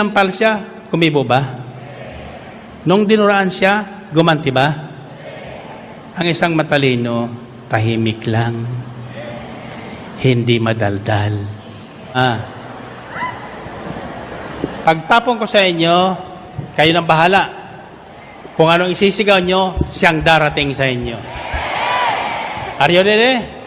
Nampal siya, kumibo ba? Nung dinuraan siya, gumanti ba? Ang isang matalino, tahimik lang. Hindi madaldal. Pagtapon ko sa inyo, kayo nang bahala. Kung anong isisigaw nyo, siyang darating sa inyo. Are you ready?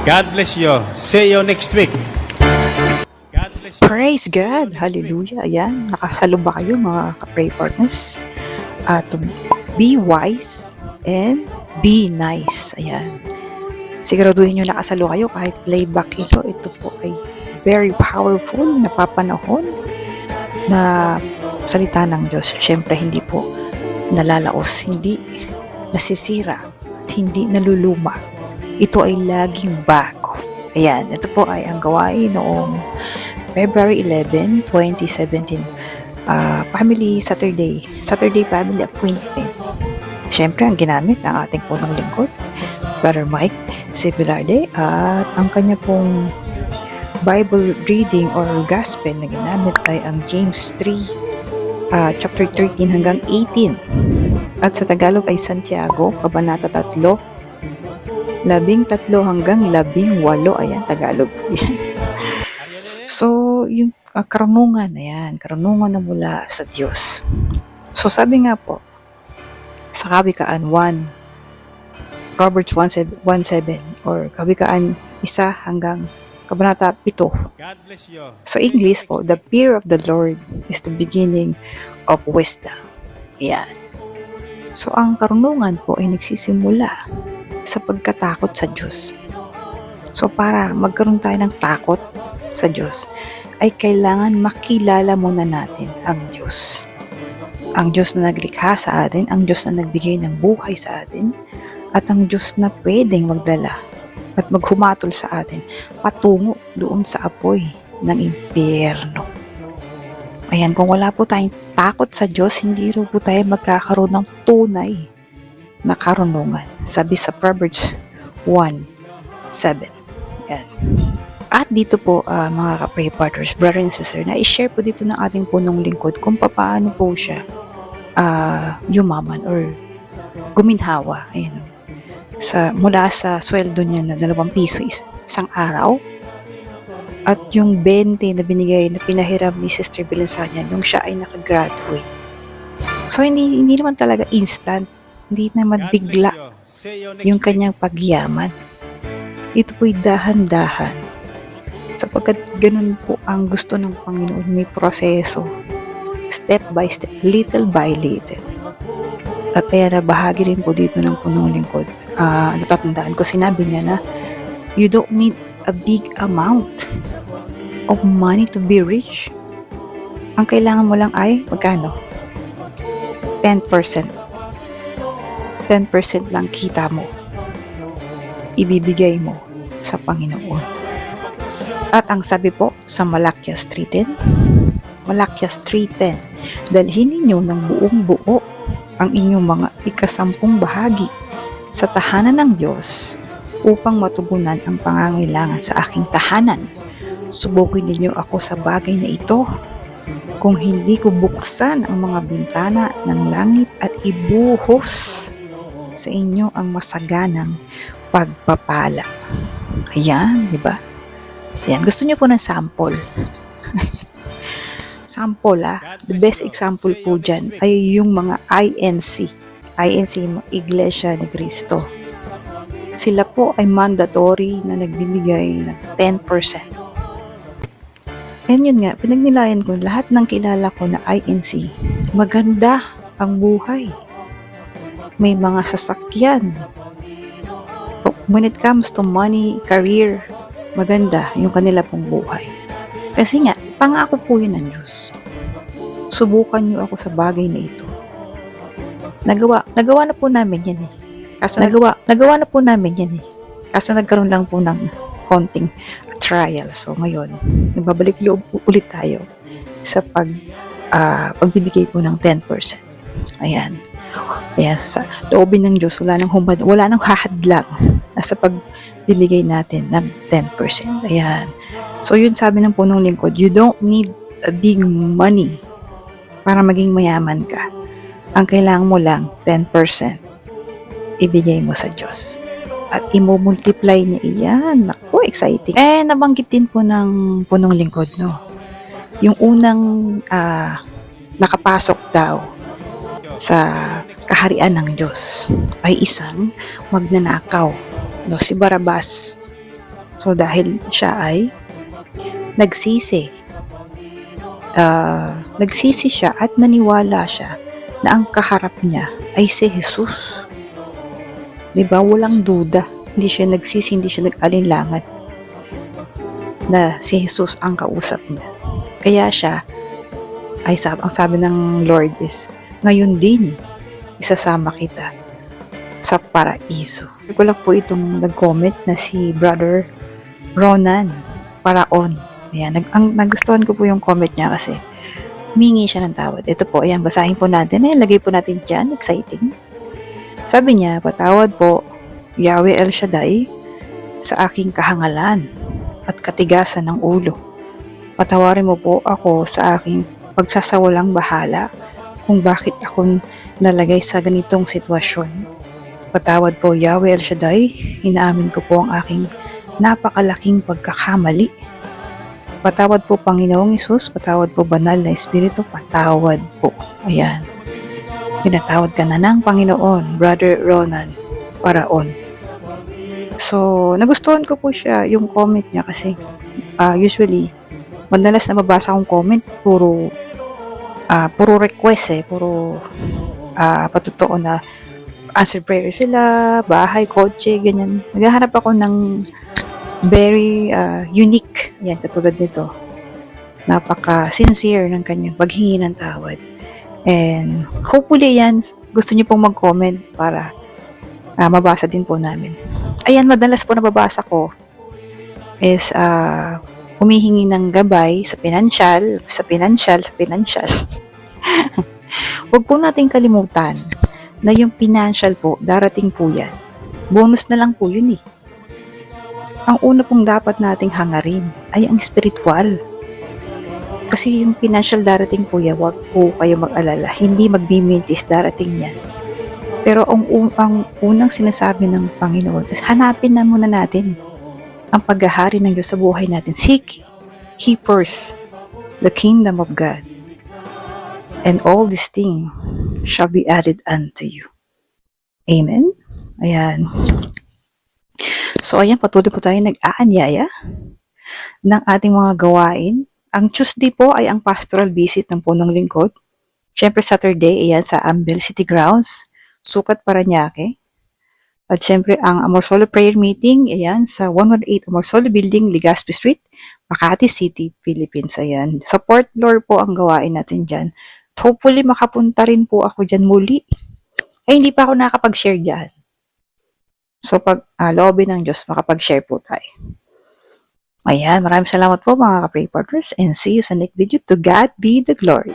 God bless you. See you next week. God bless you. Praise God! Hallelujah! Ayan, nakasalo ba kayo mga ka-pray partners? To be wise and be nice. Ayan. Siguraduhin nyo nakasalo kayo kahit playback ito. Ito po ay very powerful na papanahon na salita ng Diyos. Siyempre, hindi po nalalaos, hindi nasisira, at hindi naluluma. Ito ay laging bago. Ayan, ito po ay ang gawain noong February 11, 2017. Family Saturday Family Appointment. Siyempre, ang ginamit ng ating punong lingkod, Brother Mike Sibilarde, at ang kanya pong Bible reading or gospel na ginamit ay ang James 3, chapter 13 hanggang 18. At sa Tagalog ay Santiago, Kabanata 3, 13 hanggang 18. Ayan, Tagalog. So, yung karunungan na yan, karunungan na mula sa Diyos. So, sabi nga po, sa Kawikaan 1, Proverbs 1:7, or Kawikaan 1 hanggang Kabanata 7. God bless you. Sa English po, the fear of the Lord is the beginning of wisdom. Ayan. So, ang karunungan po ay nagsisimula sa pagkatakot sa Diyos. So, para magkaroon tayo ng takot sa Diyos, ay kailangan makilala muna natin ang Diyos. Ang Diyos na naglikha sa atin, ang Diyos na nagbigay ng buhay sa atin, at ang Diyos na pwedeng magdala at maghumatol sa atin patungo doon sa apoy ng impyerno. Ayan, kung wala po tayong takot sa Diyos, hindi rin po tayo magkakaroon ng tunay na karunungan. Sabi sa Proverbs 1:7. Yan. At dito po mga ka-pray partners, brother and sister, na i-share po dito ng ating punong lingkod kung paano po siya yumaman or guminhawa. Ayan. Mula sa sweldo niya na 2 piso isang araw, at yung 20 na binigay na pinahiram ni Sister Belansanya nung siya ay nakagraduate. So hindi naman talaga instant, hindi naman bigla yung kanyang pagyaman. Ito po'y dahan-dahan. Sapagkat ganun po ang gusto ng Panginoon, may proseso. Step by step, little by little. At kaya na bahagi rin po dito ng punong lingkod. Natatandaan ko, sinabi niya na, you don't need a big amount of money to be rich. Ang kailangan mo lang ay, magkano? 10%. 10% lang kita mo, ibibigay mo sa Panginoon. At ang sabi po sa Malakias 3:10, dalhin ninyo ng buong buo ang inyong mga ika-10 bahagi sa tahanan ng Diyos upang matugunan ang pangangailangan sa aking tahanan. Subukin ninyo ako sa bagay na ito. Kung hindi ko buksan ang mga bintana ng langit at ibuhos sa inyo ang masaganang pagpapala. Ayan, di ba? Ayan, gusto niyo po ng sample. Sample, the best example po dyan ay yung mga INC, Iglesia ni Cristo. Sila po ay mandatory na nagbibigay ng 10%. And yun nga, pinagnilayan ko, lahat ng kilala ko na INC, maganda ang buhay. May mga sasakyan. When it comes to money, career, maganda yung kanila pong buhay. Kasi nga, pangako po yun ng Diyos. Subukan niyo ako sa bagay na ito. Nagawa na po namin yan eh. Nagawa na po namin yan eh. Kaso nagkaroon lang po ng konting trial. So ngayon, nagbabalik loob ulit tayo sa pagbibigay po ng 10%. Ayan. Ayan, sa loobin ng Diyos, wala nang hahadlang sa pagbibigay natin ng 10%. Ayan. So, yun sabi ng punong lingkod, you don't need a big money para maging mayaman ka. Ang kailangan mo lang, 10%, ibigay mo sa Diyos. At imo-multiply niya iyan. Naku, exciting. Nabanggit din po ng punong lingkod, no? Yung unang nakapasok daw sa kaharian ng Diyos ay isang magnanakaw, no, si Barabas. So dahil siya ay nagsisi siya at naniwala siya na ang kaharap niya ay si Jesus. Diba? Walang duda. Hindi siya nagsisi, hindi siya nag-alinlangan na si Jesus ang kausap niya. Kaya siya ay ang sabi ng Lord is, ngayon din, isasama kita sa paraiso. Ko lang po itong nag-comment na si Brother Ronan Paraon. Ayan, nagustuhan ko po yung comment niya kasi humingi siya ng tawad. Ito po, ayan, basahin po natin. Lagay po natin dyan, exciting. Sabi niya, patawad po, Yahweh El Shaddai, sa aking kahangalan at katigasan ng ulo. Patawarin mo po ako sa aking pagsasawalang bahala kung bakit ako nalagay sa ganitong sitwasyon. Patawad po, Yahweh El Shaddai, inaamin ko po ang aking napakalaking pagkakamali. Patawad po, Panginoong Hesus, patawad po, Banal na Espiritu, patawad po. Ayan. Pinatawad ka na ng Panginoon, Brother Ronan Paraon. So, nagustuhan ko po siya, yung comment niya kasi usually, madalas na mabasa akong comment, puro request puro patotoo na answer prayer sila, bahay, kotse, ganyan. Naghahanap ako ng very unique, yan, katulad nito. Napaka-sincere ng kanyang paghingi ng tawad. And hopefully yan, gusto niyo pong mag-comment para mabasa din po namin. Ayan, madalas po nababasa ko is humihingi ng gabay sa pinansyal. Huwag po nating kalimutan na yung financial po, darating po yan. Bonus na lang po yun eh. Ang una pong dapat nating hangarin ay ang spiritual. Kasi yung financial darating po yan, huwag po kayo mag-alala. Hindi magbimintis, darating yan. Pero ang unang sinasabi ng Panginoon is hanapin na muna natin ang paghahari ng Diyos sa buhay natin. Seek ye first the kingdom of God, and all these things shall be added unto you. Amen? Ayan. So, ayan, patuloy po tayo nag-aanyaya ng ating mga gawain. Ang Tuesday po ay ang pastoral visit ng punong lingkod. Siyempre, Saturday, ayan, sa Ambel City Grounds, Sukat, Parañaque. At siyempre, ang Amorsolo Prayer Meeting, ayan, sa 118 Amorsolo Building, Legazpi Street, Makati City, Philippines. Ayan. Sa Port Lore po ang gawain natin dyan. Hopefully, makapunta rin po ako dyan muli. Ay, hindi pa ako nakapag-share dyan. So, pag loobin ng Diyos, makapag-share po tayo. Ayan, maraming salamat po mga ka-pray partners and see you sa next video. To God be the glory.